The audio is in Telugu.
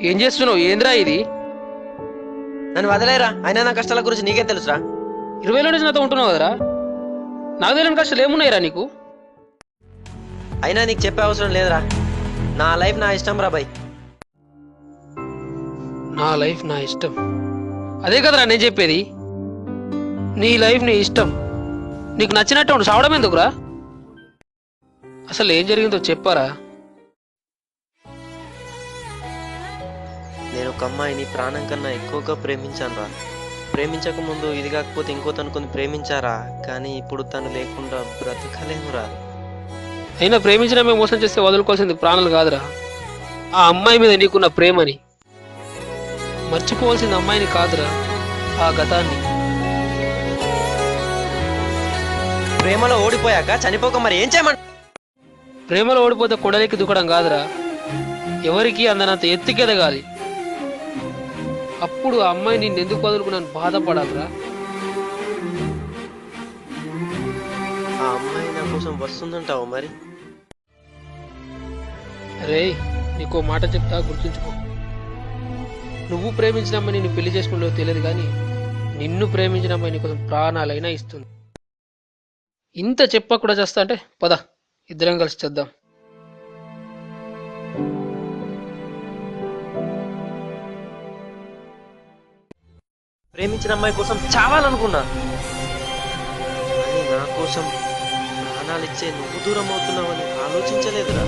ఏం చేస్తున్నావు? ఏంద్రా ఇది? నన్ను వదిలేరా, అయినా నా కష్టాల గురించి నీకేం తెలుసురా? 20 నుంచి నాతో ఉంటున్నావు కదరా, నాకు తెలియని కష్టాలు ఏమున్నాయిరా నీకు? అయినా నీకు చెప్పే అవసరం లేదురా. నా లైఫ్ నా ఇష్టం రా బాయ్. నా లైఫ్ నా ఇష్టం, అదే కదరా నేను చెప్పేది. నీ లైఫ్ నీ ఇష్టం, నీకు నచ్చినట్టు ఉండు, సావడం ఎందుకురా? అసలు ఏం జరిగిందో చెప్పారా? నేను ఒక అమ్మాయిని ప్రాణం కన్నా ఎక్కువగా ప్రేమించాను రా. ప్రేమించక ముందు ఇది కాకపోతే ఇంకోటి అనుకుని ప్రేమించారా, కానీ ఇప్పుడు తను లేకుండా బ్రతకలేనురా. అయినా ప్రేమించిన మేము మోసం చేస్తే వదులుకోవాల్సింది ప్రాణాలు కాదురా, ఆ అమ్మాయి మీద నీకున్న ప్రేమని. మర్చిపోవాల్సింది అమ్మాయిని కాదురా, ఆ గతాన్ని. ప్రేమలో ఓడిపోయాక చనిపోక మరి ఏం చేయమంట? ప్రేమలో ఓడిపోతే కొడలికి దుక్కడం కాదురా, ఎవరికి అందనంత ఎత్తుకెదగాలి. అప్పుడు ఆ అమ్మాయి నిన్ను ఎందుకు వదులుకున్నాను బాధపడాలిరా. ఆ అమ్మాయి నా కోసం వస్తుందంటావు మరి? రే, నీకో మాట చెప్తా, గుర్తుంచుకో. నువ్వు ప్రేమించిన అమ్మాయి నిన్ను పెళ్లి చేసుకుంటూ తెలియదు, కానీ నిన్ను ప్రేమించిన అమ్మాయి నీ కోసం ప్రాణాలైనా ఇస్తుంది. ఇంత చెప్పకుండా చేస్తా అంటే పద, ఇద్దరం కలిసి చేద్దాం. ప్రేమించిన అమ్మాయి కోసం చావాలనుకున్నా, కానీ నా కోసం ప్రాణాలిచ్చే నువ్వు దూరం అవుతున్నావని ఆలోచించలేదురా.